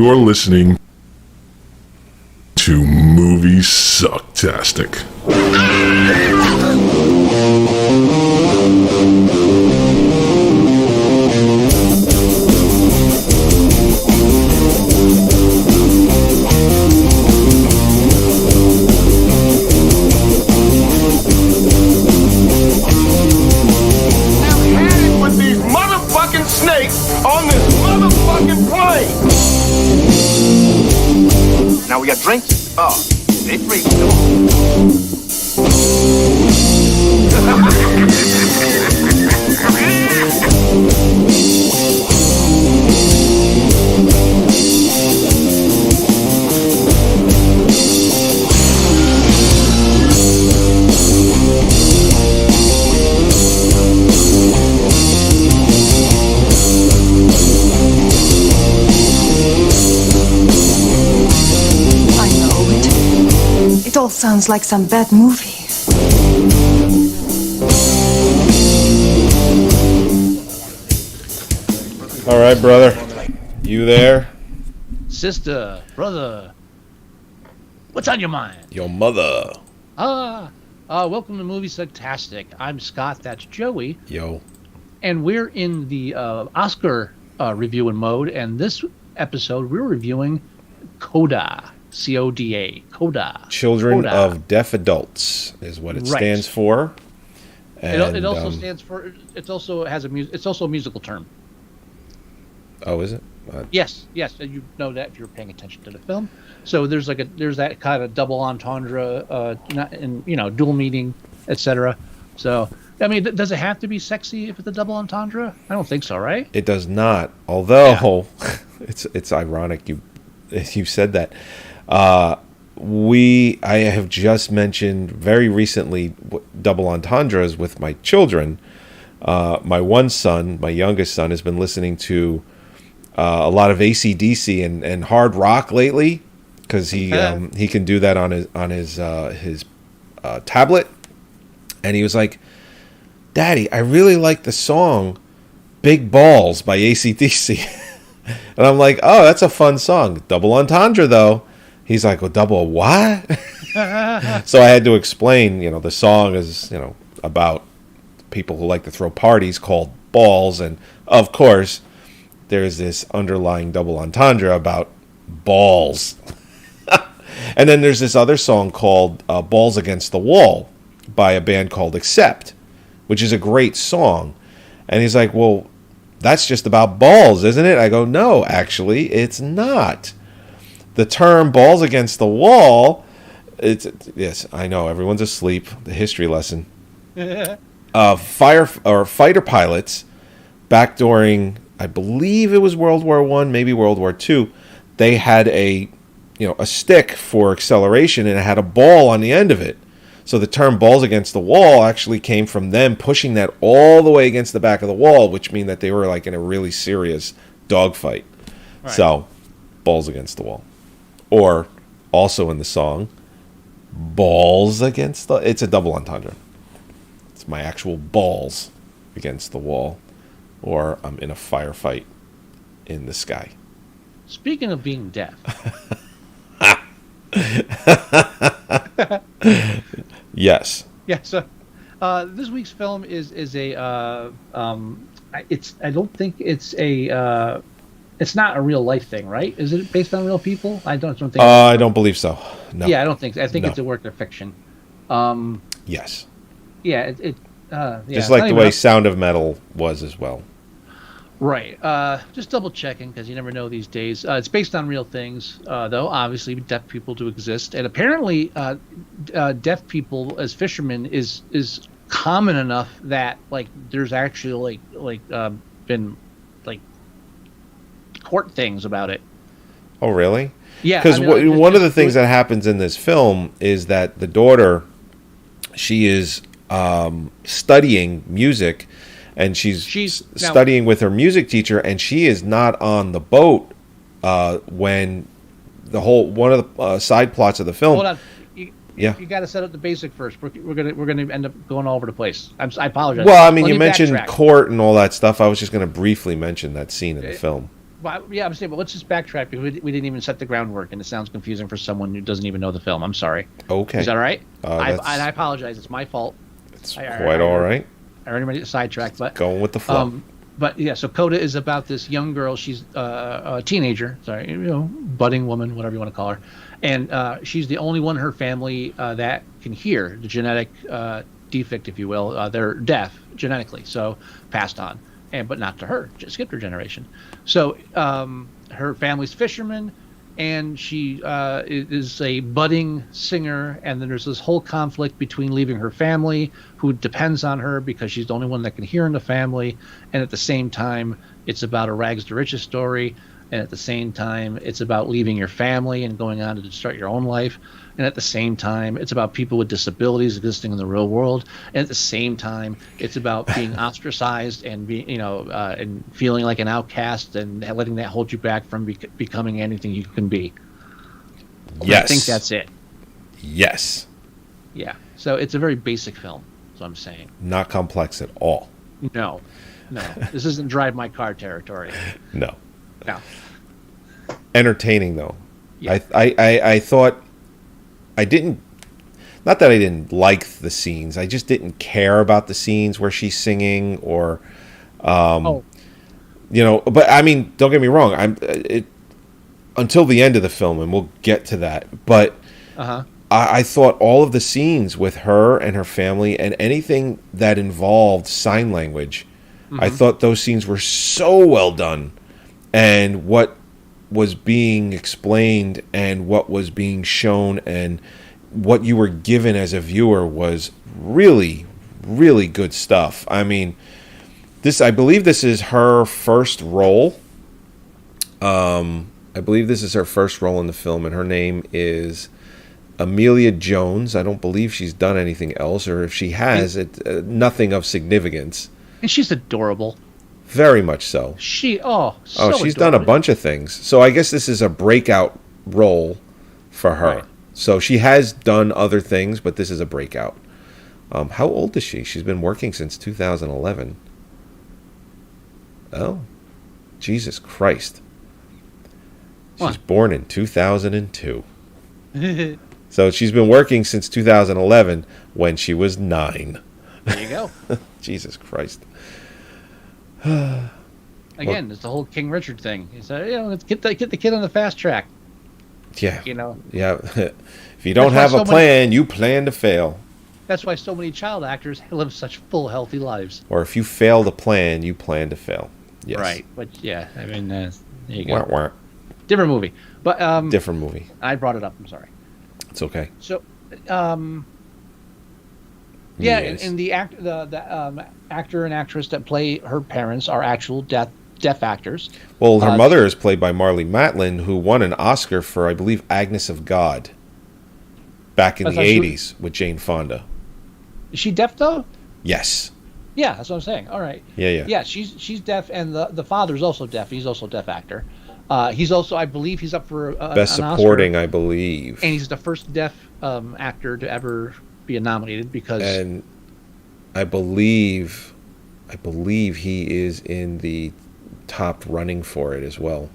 You're listening to Moviesucktastic. On this motherfucking plane! Now we got drinks? Oh, stay free. It all sounds like some bad movie. All right, brother. You there? Sister, brother, what's on your mind? Your mother. Welcome to Moviesucktastic. I'm Scott, that's Joey. Yo. And we're in the Oscar reviewing mode, and this episode we're reviewing CODA. CODA. CODA. Children CODA. of Deaf Adults is what it stands for. And, it also stands for. It also has it's also a musical term. Oh, is it? Yes. You know that if you're paying attention to the film. So there's that kind of double entendre, dual meaning, etc. So I mean, does it have to be sexy if it's a double entendre? I don't think so, right? It does not. Although it's ironic you said that. I have just mentioned very recently double entendres with my children. My one son, my youngest son, has been listening to a lot of AC/DC and hard rock lately because he can do that on his tablet, and he was like, "Daddy, I really like the song Big Balls by AC/DC." And I'm like, "Oh, that's a fun song. Double entendre, though." He's like, "Well, double what?" So I had to explain, the song is, about people who like to throw parties called balls. And, of course, there's this underlying double entendre about balls. And then there's this other song called Balls Against the Wall by a band called Accept, which is a great song. And he's like, "Well, that's just about balls, isn't it?" I go, "No, actually, it's not. The term balls against the wall," yes, I know, everyone's asleep, the history lesson. Fighter pilots, back during, I believe it was World War I, maybe World War II, they had a stick for acceleration, and it had a ball on the end of it. So the term balls against the wall actually came from them pushing that all the way against the back of the wall, which means that they were like in a really serious dogfight. Right. So, balls against the wall. Or, also in the song, balls against the... It's a double entendre. It's my actual balls against the wall. Or I'm in a firefight in the sky. Speaking of being deaf... Yes. Yeah. So, this week's film is a. I don't think it's a. It's not a real life thing, right? Is it based on real people? I don't think. I don't believe so. No. Yeah, I don't think. I think No. It's a work of fiction. Yes. Yeah. Just like the way Sound of Metal was as well. Right. Just double checking because you never know these days. It's based on real things, though. Obviously, deaf people do exist, and apparently, deaf people as fishermen is common enough that there's actually been court things about it. Oh, really? Yeah. Because one of the things that happens in this film is that the daughter, she is studying music. And she's studying with her music teacher, and she is not on the boat when one of the side plots of the film. Hold on, you got to set up the basic first. We're gonna end up going all over the place. I apologize. Well, I mean, you mentioned court and all that stuff. I was just going to briefly mention that scene in the film. Well, yeah, I'm saying, but let's just backtrack because we didn't even set the groundwork, and it sounds confusing for someone who doesn't even know the film. I'm sorry. Okay. Is that all right? And That's, I apologize. It's my fault. it's quite all right. I already made it sidetracked, but Going with the flow. But yeah, so CODA is about this young girl. She's a teenager, budding woman, whatever you want to call her, and she's the only one in her family that can hear. The genetic defect, if you will, they're deaf genetically, so passed on, but not to her. Just skipped her generation. So her family's fishermen, and she is a budding singer, and then there's this whole conflict between leaving her family, who depends on her because she's the only one that can hear in the family, and at the same time, it's about a rags to riches story, and at the same time, it's about leaving your family and going on to start your own life, and at the same time, it's about people with disabilities existing in the real world, and at the same time, it's about being ostracized and being, and feeling like an outcast and letting that hold you back from becoming anything you can be. Yes. I think that's it. Yes. Yeah. So it's a very basic film. That's what I'm saying. Not complex at all. No. This isn't Drive My Car territory. No. No. Entertaining though. Yeah. I thought I didn't. Not that I didn't like the scenes. I just didn't care about the scenes where she's singing or, But I mean, don't get me wrong. Until the end of the film, and we'll get to that. But I thought all of the scenes with her and her family and anything that involved sign language, I thought those scenes were so well done, and what was being explained and what was being shown and what you were given as a viewer was really, really good stuff. I mean, I believe this is her first role. I believe this is her first role in the film, and her name is Amelia Jones. I don't believe she's done anything else, or if she has, nothing of significance. And she's adorable. Very much so. She's she's done a bunch of things. So I guess this is a breakout role for her. Right. So she has done other things, but this is a breakout. How old is she? She's been working since 2011. Oh, Jesus Christ. She's born in 2002. So she's been working since 2011 when she was 9. There you go. Jesus Christ. Again, it's the whole King Richard thing. He said, let's get the kid on the fast track. Yeah. Yeah. If you don't That's have a plan, you plan to fail. That's why so many child actors live such full, healthy lives. Or if you fail to plan, you plan to fail. Yes. Right. But yeah, I mean, there you go. Wah, wah. Different movie. But different movie. I brought it up. I'm sorry. It's okay. So, Yes. and the actor and actress that play her parents are actual deaf actors. Well, her mother is played by Marlee Matlin, who won an Oscar for, I believe, Agnes of God back in the 80s with Jane Fonda. Is she deaf, though? Yes. Yeah, that's what I'm saying. All right. Yeah. Yeah, she's deaf, and the father's also deaf. He's also a deaf actor. He's also, I believe, he's up for Best an Supporting, Oscar, I believe. and he's the first deaf actor to ever be nominated because. And I believe he is in the top running for it as well.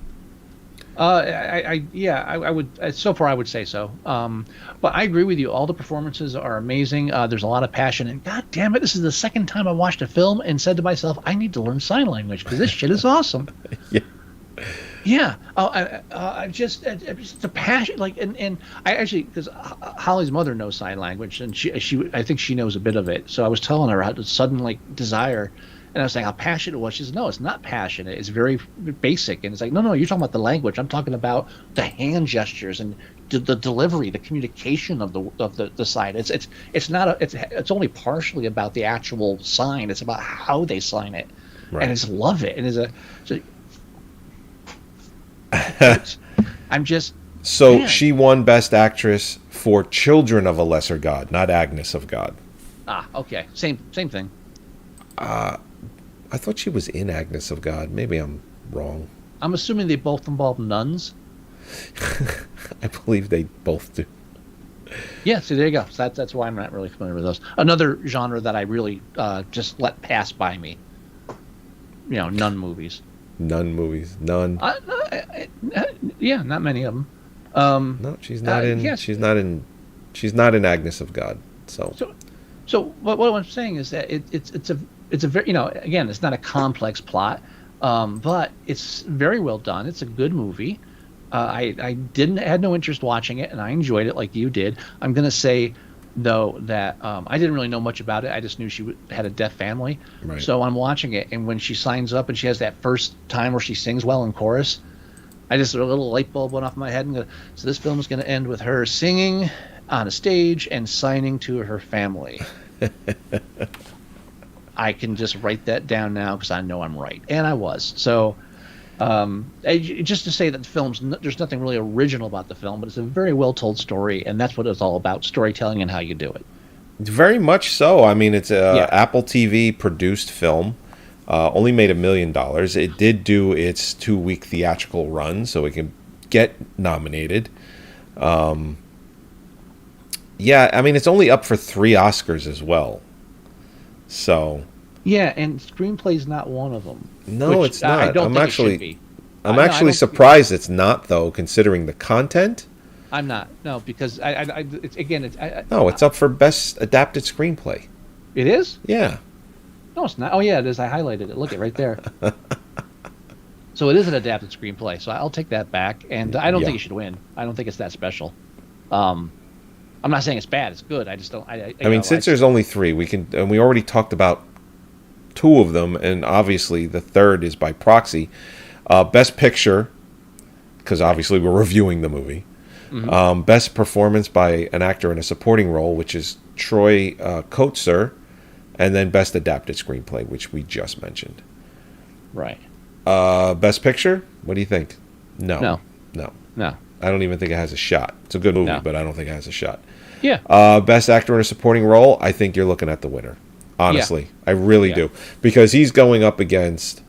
I would. So far, I would say so. But I agree with you. All the performances are amazing. There's a lot of passion, and God damn it, this is the second time I watched a film and said to myself, I need to learn sign language because this shit is awesome. Yeah. Yeah. I just the passion, like, and I actually, because Holly's mother knows sign language, and she I think she knows a bit of it. So I was telling her how the sudden desire. And I was saying how passionate it was. She said, no, it's not passionate. It's very basic. And it's like, no, you're talking about the language. I'm talking about the hand gestures and the delivery, the communication of the sign. It's not it's only partially about the actual sign. It's about how they sign it. Right. And I just love it. And I'm just. So man. She won Best Actress for Children of a Lesser God, not Agnes of God. Ah, okay. Same thing. I thought she was in Agnes of God. Maybe I'm wrong. I'm assuming they both involve nuns. I believe they both do. Yeah, see, there you go. So that's why I'm not really familiar with those. Another genre that I really just let pass by me. Nun movies. Nun movies. None. Yeah, not many of them. No, she's not in. yes. She's not in. She's not in Agnes of God. So So what I'm saying is that it's a very, again, it's not a complex plot, but it's very well done. It's a good movie. I had no interest watching it, and I enjoyed it like you did. I'm gonna say though that I didn't really know much about it. I just knew she had a deaf family. Right. So I'm watching it, and when she signs up and she has that first time where she sings well in chorus, a little light bulb went off in my head and go, so this film is going to end with her singing on a stage and signing to her family. I can just write that down now because I know I'm right, and I was. So just to say that the film's there's nothing really original about the film, but it's a very well told story, and that's what it's all about: storytelling and how you do it. very much so. I mean, it's a Yeah. Apple TV produced film. Only made $1 million. It did do its 2-week theatrical run, so it can get nominated. Yeah, I mean, it's only up for 3 Oscars as well. So Yeah, and screenplay's not one of them. no, which it's not. I don't I'm think actually, it should be. I'm I actually don't- surprised it's not though, considering the content. I'm not. No, because it's again, No, it's up for best adapted screenplay. it is. Yeah, No, it's not. Oh yeah, it is. I highlighted it. Look it right there. So it is an adapted screenplay. So I'll take that back, and I don't Yeah. think it should win. I don't think it's that special. I'm not saying it's bad. It's good. I just don't. I mean, since there's only 3, we can, and we already talked about 2 of them, and obviously the third is by proxy. Best Picture, because obviously we're reviewing the movie. Mm-hmm. Best Performance by an actor in a supporting role, which is Troy Kotsur, and then Best Adapted Screenplay, which we just mentioned. right. Best Picture, what do you think? No. No. I don't even think it has a shot. It's a good movie, No. but I don't think it has a shot. Yeah. Best actor in a supporting role, I think you're looking at the winner. Honestly, I really Yeah. do, because he's going up against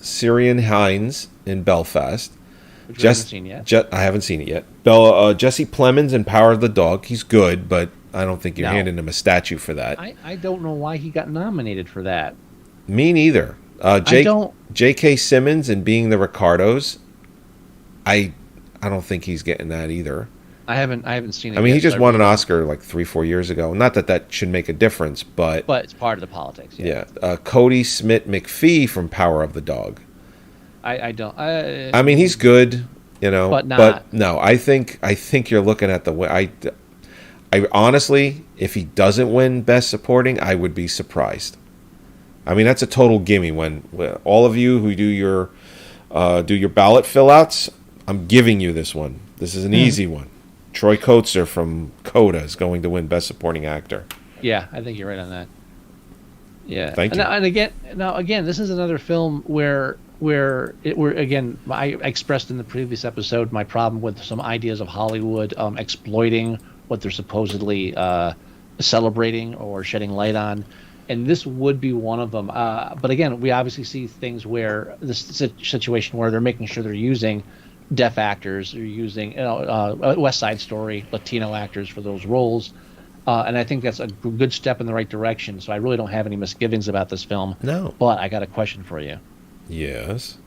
Syrian Hines in Belfast. Which we haven't seen yet. I haven't seen it yet. Jesse Plemons in Power of the Dog. He's good, but I don't think you're No. handing him a statue for that. I don't know why he got nominated for that. Me neither. don't- J.K. Simmons in Being the Ricardos. I don't think he's getting that either. I haven't seen it. I mean, he yet, so just I won an really- Oscar like 3-4 years ago. Not that that should make a difference, but but it's part of the politics. Yeah. Cody Smith McPhee from Power of the Dog. I don't. I mean, he's good, But not- But no, I think you're looking at the way. I honestly, if he doesn't win Best Supporting, I would be surprised. I mean, that's a total gimme. When all of you who do your ballot fill-outs, I'm giving you this one. This is an easy one. Troy Kotsur from CODA is going to win Best Supporting Actor. Yeah, I think you're right on that. Yeah. Thank you. And again, this is another film where I expressed in the previous episode my problem with some ideas of Hollywood exploiting what they're supposedly celebrating or shedding light on, and this would be one of them. But again, we obviously see things where this situation where they're making sure they're using deaf actors, they're using West Side Story Latino actors for those roles. And I think that's a good step in the right direction. So I really don't have any misgivings about this film. No. But I got a question for you. Yes,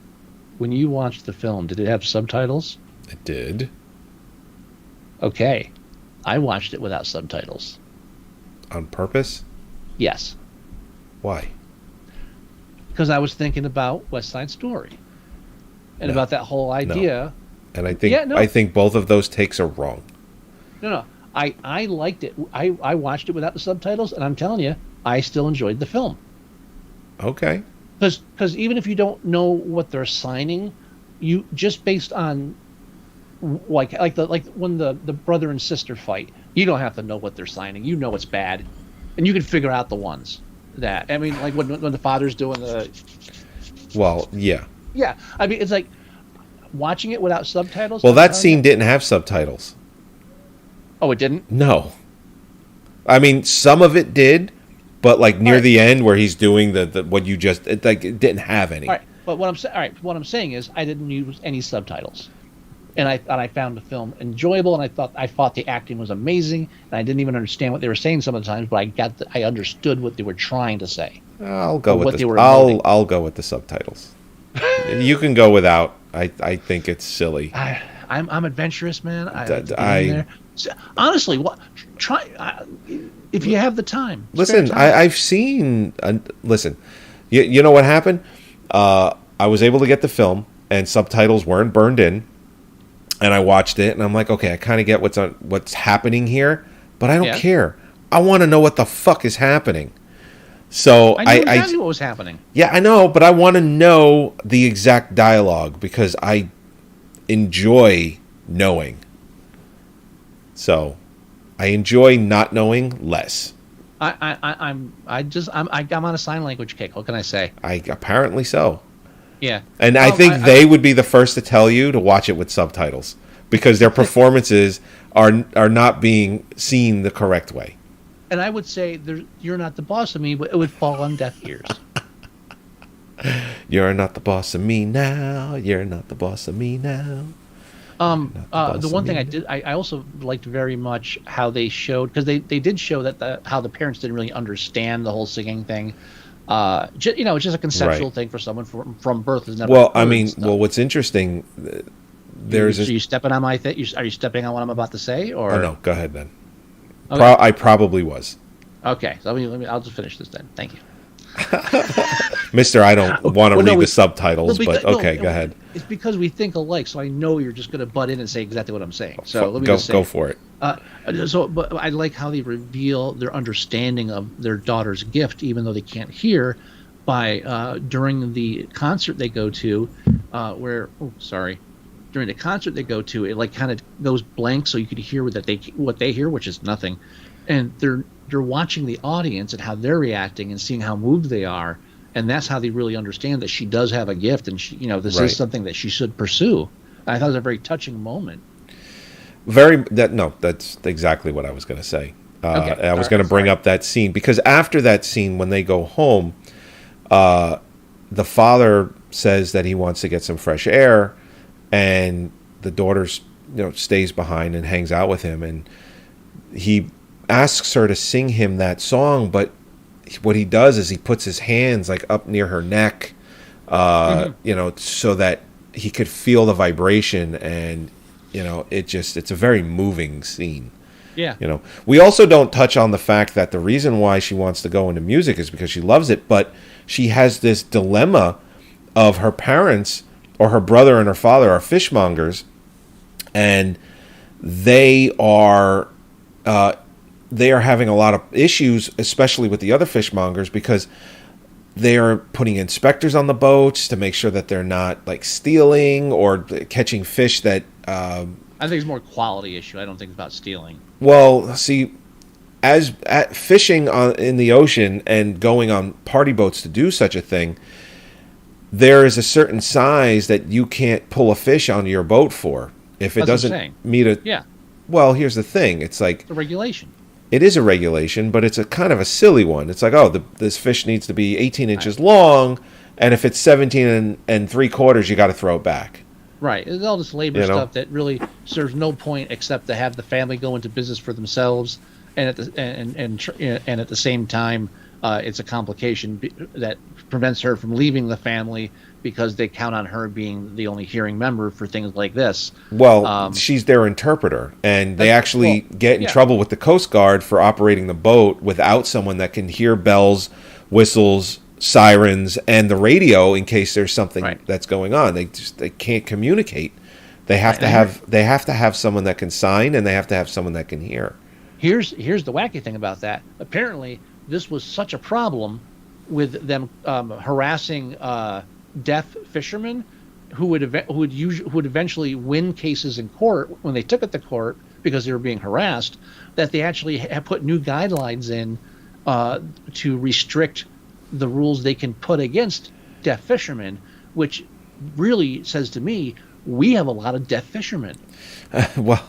When you watched the film, did it have subtitles? it did. Okay. I watched it without subtitles. On purpose? Yes. Why? Because I was thinking about West Side Story. And No. about that whole idea. And I think Yeah, no. I think both of those takes are wrong. No. I liked it. I watched it without the subtitles, and I'm telling you, I still enjoyed the film. Okay. Because even if you don't know what they're signing, you just based on like when the brother and sister fight, you don't have to know what they're signing. You know it's bad, and you can figure out the ones that. I mean, like when the father's doing the. Well, yeah. Yeah, I mean it's like watching it without subtitles. Well, I'm that telling scene you- didn't have subtitles. Oh, it didn't. No. I mean, some of it did, but like near Right. the end where he's doing the what you just it didn't have any. All right, but what I'm saying is I didn't use any subtitles, and I found the film enjoyable, and I thought the acting was amazing, and I didn't even understand what they were saying some of the times, but I understood what they were trying to say. I'll go Or with what the, they were emoting. I'll go with the subtitles. You can go without. I think it's silly. I'm adventurous, man. I like to get I- in there. Honestly, what try if you have the time. Listen, spare time. I've seen. Listen, you know what happened? I was able to get the film, and subtitles weren't burned in, and I watched it, and I'm like, okay, I kind of get what's happening here, but I don't Yeah. care. I want to know what the fuck is happening. So I knew exactly what was happening. yeah, I know, but I want to know the exact dialogue because I enjoy knowing. So I enjoy not knowing less. I'm on a sign language kick. What can I say? Apparently so. Yeah. And I think they would be the first to tell you to watch it with subtitles because their performances are not being seen the correct way. And I would say you're not the boss of me, but it would fall on deaf ears. You're not the boss of me now. You're not the boss of me now. The one thing I also liked very much how they showed, because they did show that how the parents didn't really understand the whole singing thing. It's just a conceptual Right. thing for someone from birth. Has never Well, I heard mean, stuff. well, what's interesting, there's Are you stepping on my thing? Are you stepping on what I'm about to say? Or Oh no, go ahead then. Okay. I probably was. Okay, so I'll just finish this then. Thank you. Mister, I don't want to Well, no, read we- the subtitles, Well, but because- okay, no, go ahead. It's because we think alike, so I know you're just going to butt in and say exactly what I'm saying. So let me go just say, go for it. But I like how they reveal their understanding of their daughter's gift, even though they can't hear, by during the concert they go to, during the concert they go to, it like kind of goes blank, so you could hear what they hear, which is nothing, and you're watching the audience and how they're reacting and seeing how moved they are, and that's how they really understand that she does have a gift, and this Right. is something that she should pursue. I thought it was a very touching moment. That's exactly what I was going to say. Okay. I was All going right. to bring up that scene because after that scene, when they go home, the father says that he wants to get some fresh air, and the daughter, stays behind and hangs out with him, and he asks her to sing him that song, but what he does is he puts his hands like up near her neck, so that he could feel the vibration, and it's a very moving scene. Yeah. We also don't touch on the fact that the reason why she wants to go into music is because she loves it, but she has this dilemma of her parents, or her brother and her father, are fishmongers, and they are having a lot of issues, especially with the other fishmongers, because they are putting inspectors on the boats to make sure that they're not like stealing or catching fish that. I think it's more a quality issue. I don't think it's about stealing. Well, see, fishing in the ocean and going on party boats to do such a thing, there is a certain size that you can't pull a fish onto your boat for if it That's what I'm saying. doesn't meet a. Yeah, Well, here's the thing: it's like the regulation. it is a regulation, but it's a kind of a silly one. It's like, this fish needs to be 18 inches long, and if it's 17 and 3/4, you got to throw it back. Right. It's all this labor stuff that really serves no point except to have the family go into business for themselves, and at the same time, it's a complication that prevents her from leaving the family because they count on her being the only hearing member for things like this. Well, she's their interpreter, and they actually get in yeah. trouble with the Coast Guard for operating the boat without someone that can hear bells, whistles, sirens, and the radio in case there's something Right. that's going on. They can't communicate. They have Right. to have someone that can sign, and they have to have someone that can hear. Here's the wacky thing about that. Apparently, this was such a problem with them harassing deaf fishermen who would eventually win cases in court when they took it to court because they were being harassed, that they actually have put new guidelines in to restrict the rules they can put against deaf fishermen, which really says to me, we have a lot of deaf fishermen. Well,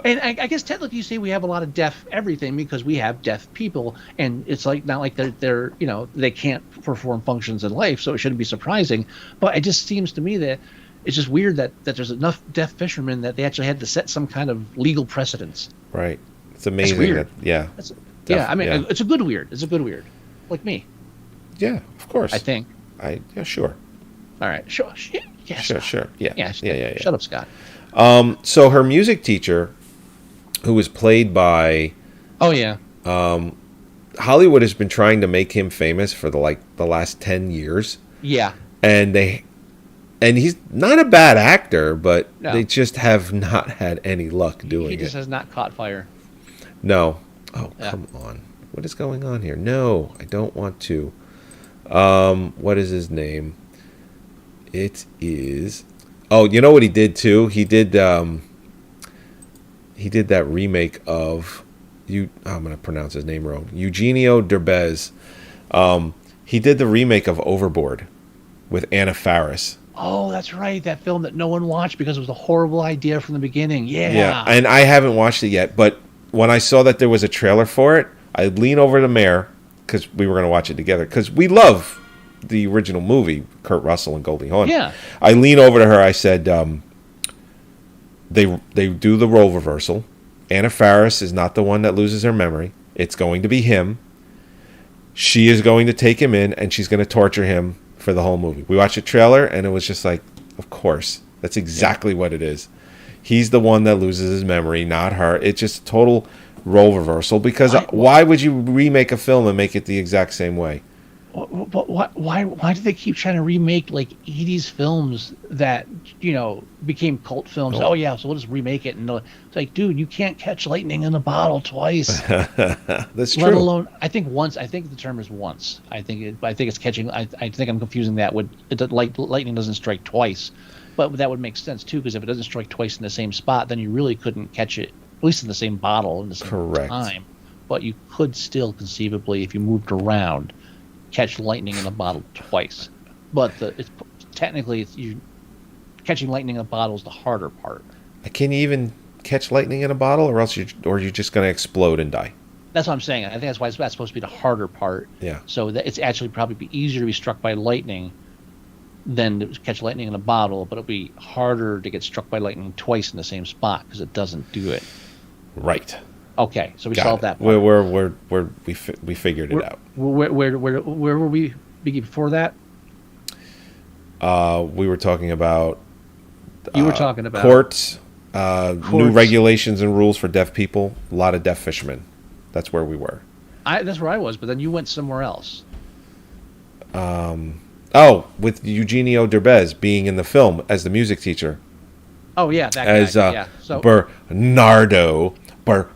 And I guess technically you say we have a lot of deaf everything because we have deaf people, and it's like not like they're they can't perform functions in life, so it shouldn't be surprising. But it just seems to me that it's just weird that there's enough deaf fishermen that they actually had to set some kind of legal precedence. right. It's amazing. weird. Yeah. It's Def- I mean, yeah. it's a good weird. It's a good weird, like me. Yeah, of course. I think. Yeah, sure. All right. Sure. Yeah, Sure, Scott. sure. Yeah. Yeah. Shut up, Scott. So her music teacher, who was played by Oh yeah. Hollywood, has been trying to make him famous for the last 10 years. Yeah. And he's not a bad actor, but No. they just have not had any luck doing He just it. has not caught fire. No. Oh, Yeah. come on. What is going on here? No, I don't want to. What is his name? It is... Oh, you know what he did too? He did that remake of... I'm going to pronounce his name wrong. Eugenio Derbez. He did the remake of Overboard with Anna Faris. Oh, that's right. That film that no one watched because it was a horrible idea from the beginning. Yeah. And I haven't watched it yet, but when I saw that there was a trailer for it, I leaned over to Mare, because we were going to watch it together, because we love the original movie, Kurt Russell and Goldie Hawn. Yeah. I leaned over to her, I said, they do the role reversal. Anna Faris is not the one that loses her memory. It's going to be him. She is going to take him in, and she's going to torture him for the whole movie. We watched the trailer, and it was just like, of course. That's exactly what it is. He's the one that loses his memory, not her. It's just total role reversal, because why would you remake a film and make it the exact same way? But why do they keep trying to remake like 80s films that became cult films? Oh yeah, so we'll just remake it. And it's like, dude, you can't catch lightning in a bottle twice. That's true. Let alone, I think once. I think the term is once. I think it's catching. I think I'm confusing that with lightning doesn't strike twice, but that would make sense too, because if it doesn't strike twice in the same spot, then you really couldn't catch it, at least in the same bottle in the same time. But you could still conceivably, if you moved around, catch lightning in a bottle twice. But technically catching lightning in a bottle is the harder part. Can you even catch lightning in a bottle, or you're just going to explode and die? That's what I'm saying. I think that's why that's supposed to be the harder part. Yeah. So that it's actually probably be easier to be struck by lightning than to catch lightning in a bottle, but it'll be harder to get struck by lightning twice in the same spot because it doesn't do it. Right. Okay, so we Got solved it. that part. We figured it out. Where were we before that? We were talking about. You were talking about courts, new regulations and rules for deaf people. A lot of deaf fishermen. That's where we were. That's where I was, but then you went somewhere else. With Eugenio Derbez being in the film as the music teacher. Oh yeah, that as guy. Yeah. So Bernardo.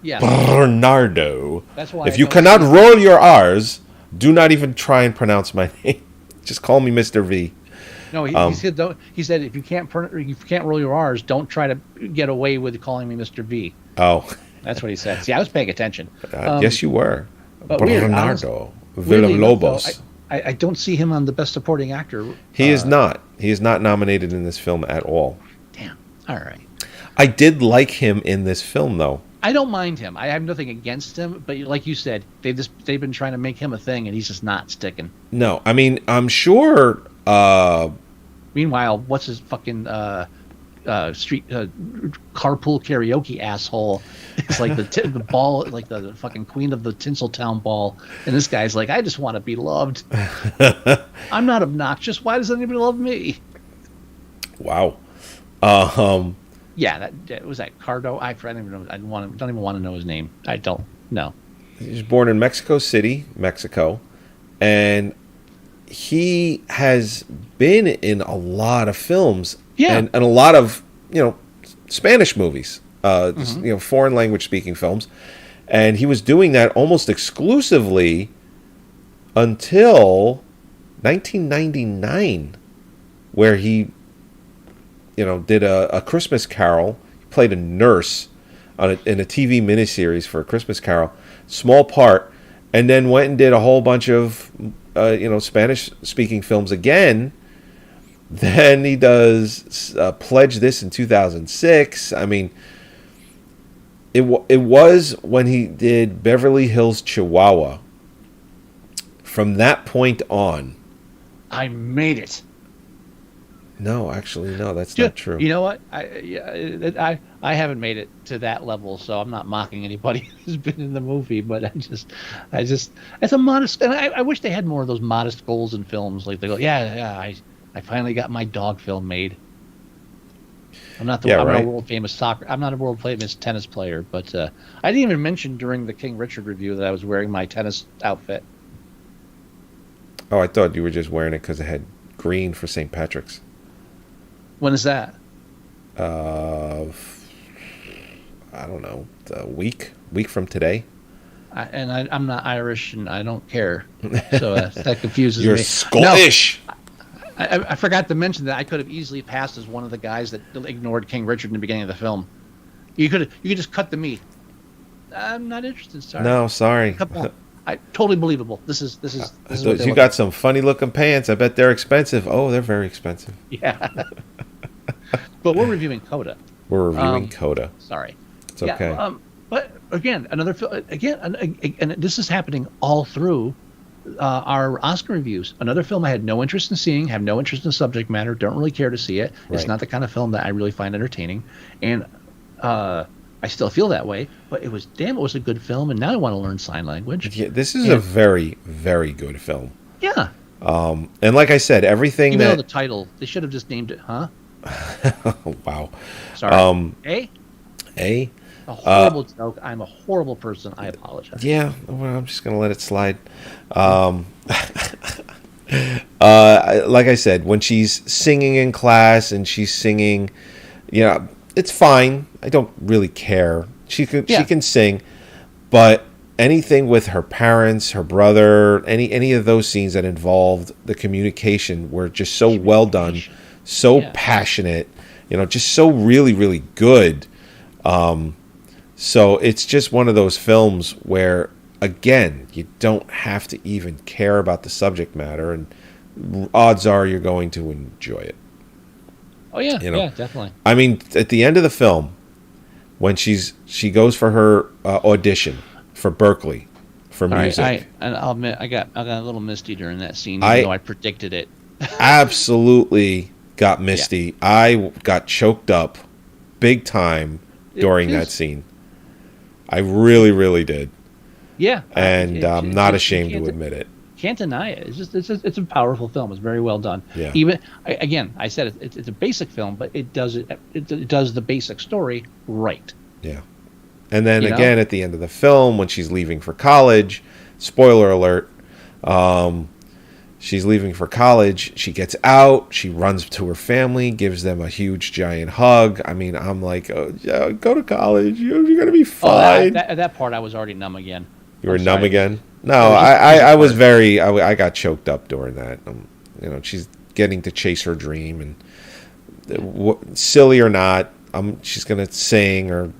Yeah. Bernardo. That's why. If you cannot roll your R's, do not even try and pronounce my name. Just call me Mr. V. No, he said don't. He said if you can't roll your R's, don't try to get away with calling me Mr. V. Oh, that's what he said. See, I was paying attention. Yes, you were. But Bernardo weirdly Villalobos. Enough, though, I don't see him on the Best Supporting Actor. He is not. He is not nominated in this film at all. Damn. All right. I did like him in this film, though. I don't mind him. I have nothing against him, but like you said, they've been trying to make him a thing, and he's just not sticking. No, I mean, I'm sure. Meanwhile, what's his fucking street carpool karaoke asshole? It's like the ball, like the fucking queen of the Tinseltown ball, and this guy's like, I just want to be loved. I'm not obnoxious. Why does anybody love me? Wow. Yeah, that was that Cardo. I don't even know. Don't even want to know his name. I don't know. He was born in Mexico City, Mexico, and he has been in a lot of films. Yeah, and a lot of Spanish movies, foreign language speaking films, and he was doing that almost exclusively until 1999, where he did a Christmas Carol. He played a nurse in a TV miniseries for a Christmas Carol, small part, and then went and did a whole bunch of Spanish-speaking films again. Then he does Pledge This in 2006. I mean, it was when he did Beverly Hills Chihuahua. From that point on, I made it. No, actually, no, that's not true. You know what? I haven't made it to that level, so I'm not mocking anybody who's been in the movie. But I just, it's a modest, and I wish they had more of those modest goals in films. Like they go, I finally got my dog film made. I'm not I'm not a world famous soccer. I'm not a world famous tennis player, but I didn't even mention during the King Richard review that I was wearing my tennis outfit. Oh, I thought you were just wearing it because it had green for St. Patrick's. When is that? I don't know, a week from today. I'm not Irish and I don't care, so that confuses me. You're Scottish. No, I forgot to mention that I could have easily passed as one of the guys that ignored King Richard in the beginning of the film. You could just cut the meat. I'm not interested. Sorry. No, sorry. Totally believable. This is what you got some funny looking pants. I bet they're expensive. Oh, they're very expensive. Yeah. But we're reviewing CODA. We're reviewing CODA. Sorry. It's okay. Yeah, but again, and this is happening all through our Oscar reviews. Another film I had no interest in seeing, have no interest in the subject matter, don't really care to see it. It's Right. not the kind of film that I really find entertaining, and I still feel that way. But it was a good film, and now I want to learn sign language. Yeah, this is a very, very good film. Yeah. And like I said, everything Even though that the title, they should have just named it, huh? oh, wow. Sorry. A A horrible joke. I'm a horrible person. I apologize. Yeah, well, I'm just gonna let it slide. Like I said, when she's singing in class and she's singing, it's fine. I don't really care. She can sing, but anything with her parents, her brother, any of those scenes that involved the communication were just so well done, so passionate, just so really, really good. So it's just one of those films where, again, you don't have to even care about the subject matter, and odds are you're going to enjoy it. Oh yeah, yeah, definitely. I mean, at the end of the film, when she goes for her audition for Berkeley for music, I'll admit I got a little misty during that scene, even though I predicted it. Absolutely got misty. Yeah. I got choked up big time during that scene. I really, really did. Yeah, and I'm not ashamed to admit it. Can't deny it. It's a powerful film. It's very well done. Yeah. Even I said it's a basic film, but it does the basic story right. Yeah. And then again at the end of the film, when she's leaving for college, spoiler alert, she's leaving for college. She gets out. She runs to her family, gives them a huge, giant hug. I mean, I'm like, oh, yeah, go to college. You're going to be fine. At that part, I was already numb again. You were numb again? No, I was very... I got choked up during that. She's getting to chase her dream. And silly or not, she's going to sing, or,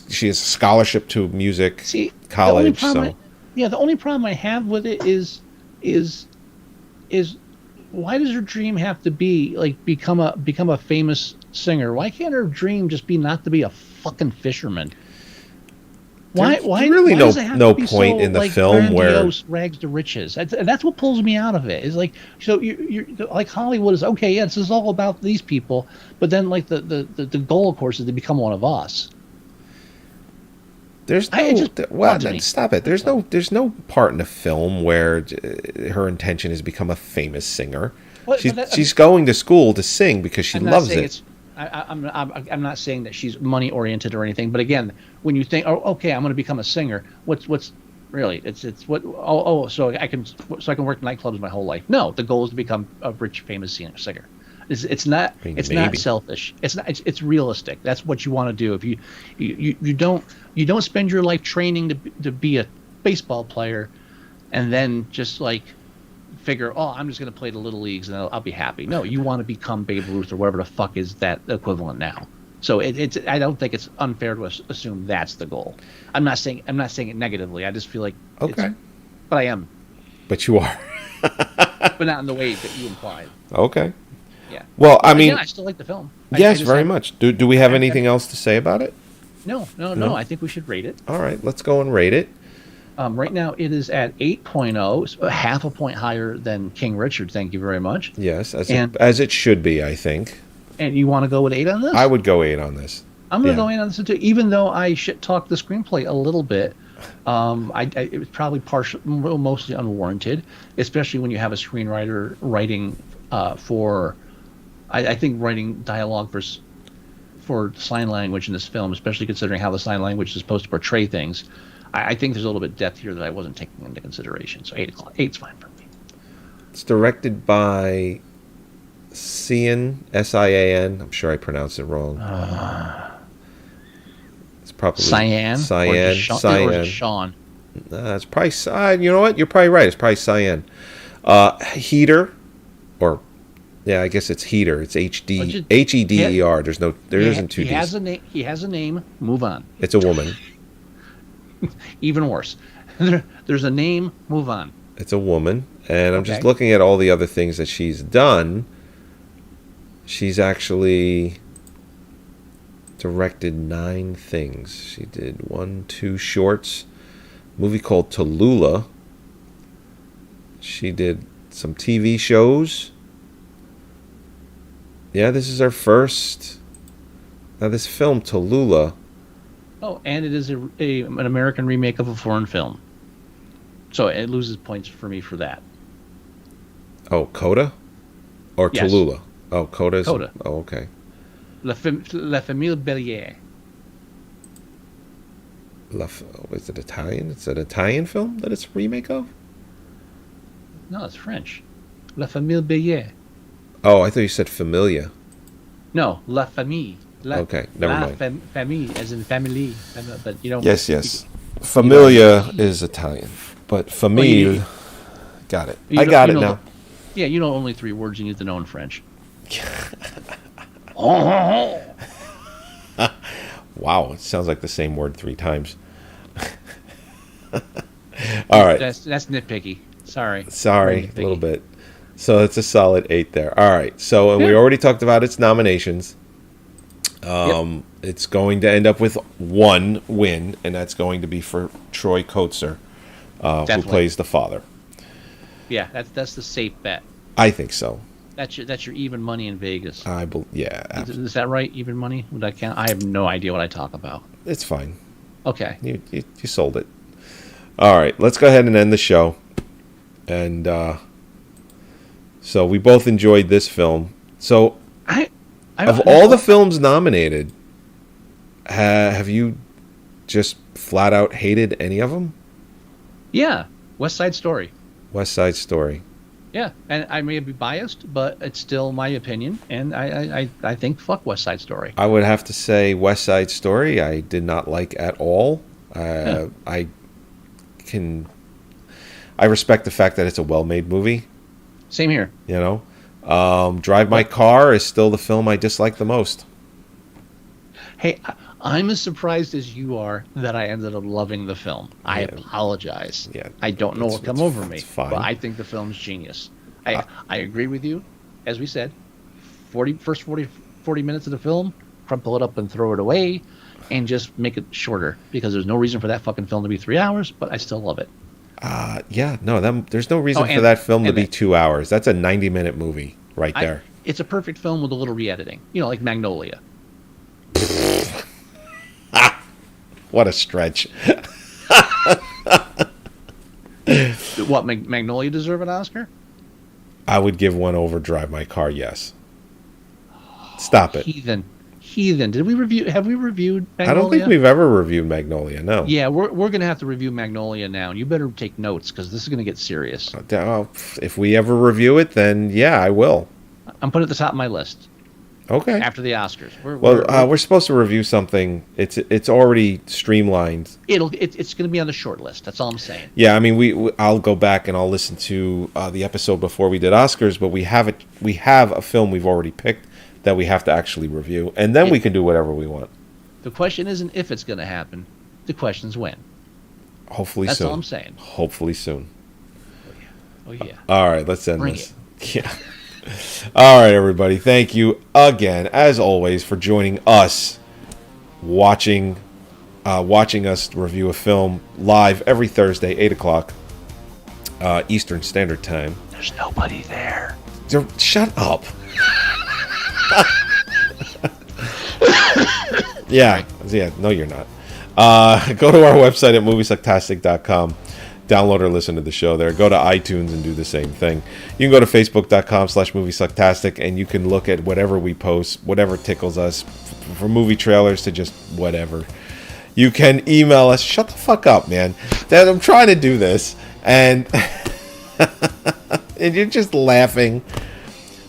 she has a scholarship to music college. The only problem I have with it is why does her dream have to be like become a famous singer? Why can't her dream just be not to be a fucking fisherman? Why really does it have no to be point so, in the film where rags to riches? That's what pulls me out of it. Is like, so you're like, Hollywood is okay. Yeah, this is all about these people, but then like the goal, of course, is to become one of us. There's no stop it. There's no part in the film where her intention is to become a famous singer. She's going to school to sing because she loves it. I'm not saying that she's money oriented or anything, but again, when you think, oh, okay, I'm going to become a singer, what's really it's what so I can work nightclubs my whole life. No, the goal is to become a rich, famous singer. It's not not selfish. It's realistic. That's what you want to do. If you don't spend your life training to be a baseball player, and then just like figure, I'm just going to play the little leagues and I'll be happy. No, you want to become Babe Ruth or whatever the fuck is that equivalent now. So I don't think it's unfair to assume that's the goal. I'm not saying it negatively. I just feel like okay, but I am. But you are. But not in the way that you implied. Okay. Yeah. Well, I mean, I still like the film. Yes, very much. Do we have anything else to say about it? No. I think we should rate it. All right, let's go and rate it. Right now, it is at 8.0, so half a point higher than King Richard. Thank you very much. Yes, And as it should be, I think. and you want to go with 8 on this? I would go 8 on this. I'm going to go 8 on this too, even though I shit talked the screenplay a little bit. It was probably mostly unwarranted, especially when you have a screenwriter writing for. I think writing dialogue for sign language in this film, especially considering how the sign language is supposed to portray things. I think there's a little bit of depth here that I wasn't taking into consideration. So 8 o'clock, 8's fine for me. It's directed by Sian, S-I-A-N. I'm sure I pronounced it wrong. It's probably Cyan? Cyan. Or just Sean? It's probably, you know what? You're probably right. It's probably Cyan. Heater, or yeah, I guess it's Heater. It's H-E-D-E-R. There isn't two D's. He has a name. Move on. It's a woman. Even worse. There's a name. Move on. It's a woman, and I'm just Okay. looking at all the other things that she's done. She's actually directed 9 things. She did 2 shorts, movie called Tallulah. She did some TV shows. Yeah, this is her first. Now, this film, Tallulah. Oh, and it is an American remake of a foreign film. So it loses points for me for that. Oh, CODA? Or Yes. Tallulah? Oh, CODA. CODA. Oh, okay. La Famille Bellier. Is it Italian? It's an Italian film that it's a remake of? No, it's French. La Famille Bellier. Oh, I thought you said Familia. No, La Famille. Okay, never mind. Famille, as in family. But you don't. Yes. Familia is Italian, but famille. Got it. I got it now. Yeah, you know only 3 words you need to know in French. Wow, it sounds like the same word 3 times. All right. That's nitpicky. Sorry, a little bit. So it's a solid 8 there. All right. So and we already talked about its nominations. It's going to end up with 1 win, and that's going to be for Troy Kotsur, who plays the father. Yeah, that's the safe bet. I think so. That's your even money in Vegas. Yeah. Is that right? Even money? Would I count? I have no idea what I talk about. It's fine. Okay. You sold it. All right. Let's go ahead and end the show. And so we both enjoyed this film. So of all the films nominated, have you just flat out hated any of them? Yeah, West Side Story. West Side Story. Yeah, and I may be biased, but it's still my opinion, and I think fuck West Side Story. I would have to say West Side Story I did not like at all. I respect the fact that it's a well-made movie. Same here. You know, Drive My Car is still the film I dislike the most. Hey, I'm as surprised as you are that I ended up loving the film. I apologize. Yeah, I don't know what come over me, fine. but I think the film's genius. I agree with you. As we said, 40 minutes of the film, crumple it up and throw it away, and just make it shorter, because there's no reason for that fucking film to be 3 hours, but I still love it. There's no reason for that film to be 2 hours. That's a 90-minute movie right there. It's a perfect film with a little re-editing. You know, like Magnolia. What a stretch. What, Magnolia deserve an Oscar? I would give one over Drive My Car, yes. Stop it. Heathen. Have we reviewed Magnolia? I don't think we've ever reviewed Magnolia, no. Yeah, we're going to have to review Magnolia now, and you better take notes, because this is going to get serious. If we ever review it, then yeah, I will. I'm putting it at the top of my list. Okay. After the Oscars. We're supposed to review something. It's already streamlined. It's going to be on the short list. That's all I'm saying. Yeah, I mean, I'll go back and I'll listen to the episode before we did Oscars, but we have a film we've already picked that we have to actually review, and then we can do whatever we want. The question isn't if it's going to happen. The question's when. Hopefully That's soon. all I'm saying. Hopefully soon. Oh yeah. All right, let's end Bring this. Yeah. All right, everybody. Thank you again, as always, for joining us watching watching us review a film live every Thursday, 8 o'clock Eastern Standard Time. There's nobody there. Shut up. Yeah, no, you're not. Go to our website at Moviesucktastic.com. Download or listen to the show there. Go to iTunes and do the same thing. You can go to Facebook.com/Moviesucktastic and you can look at whatever we post, whatever tickles us, from movie trailers to just whatever. You can email us. Shut the fuck up, man. Dad, I'm trying to do this. And, and you're just laughing.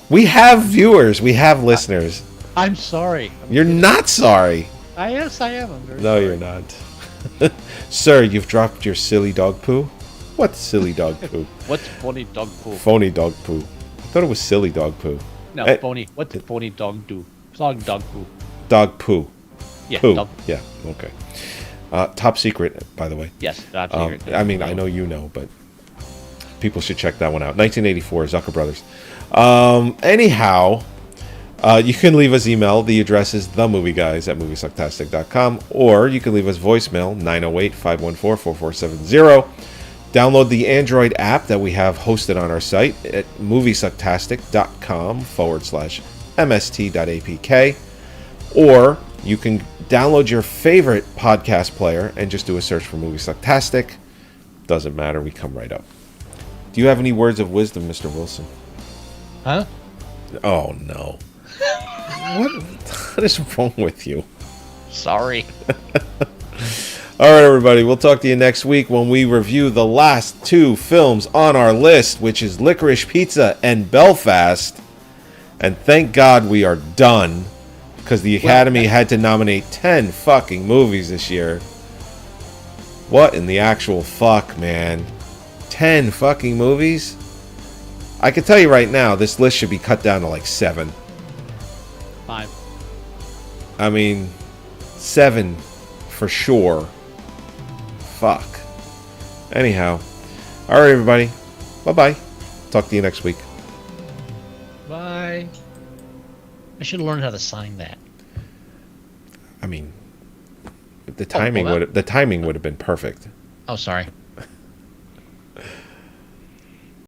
We have viewers. We have listeners. I'm sorry. You're not sorry. Yes, I am. I'm very No, sorry. you're not. Sir, you've dropped your silly dog poo? What silly dog poo? What's phony dog poo? Phony dog poo. I thought it was silly dog poo. No, Eh, phony. What did phony dog do? Dog poo. Dog poo. Yeah, Poo. dog. Yeah, okay. Top secret, by the way. Yes, dog secret. I mean, I know you know, but people should check that one out. 1984, Zucker Brothers. Anyhow, you can leave us email. The address is themovieguys@moviesucktastic.com, or you can leave us voicemail, 908-514-4470. Download the Android app that we have hosted on our site at moviesucktastic.com/mst.apk, or you can download your favorite podcast player and just do a search for Moviesucktastic. Doesn't matter, we come right up. Do you have any words of wisdom, Mr. Wilson? Huh? Oh, no. What is wrong with you? Sorry. All right, everybody. We'll talk to you next week when we review the last two films on our list, which is Licorice Pizza and Belfast. And thank God we are done, because the Academy had to nominate 10 fucking movies this year. What in the actual fuck, man? 10 fucking movies? I can tell you right now, this list should be cut down to like 7. 5. I mean, 7 for sure. Fuck. Anyhow. All right, everybody. Bye-bye. Talk to you next week. Bye. I should have learned how to sign that. I mean, the timing would have been perfect. Oh, sorry.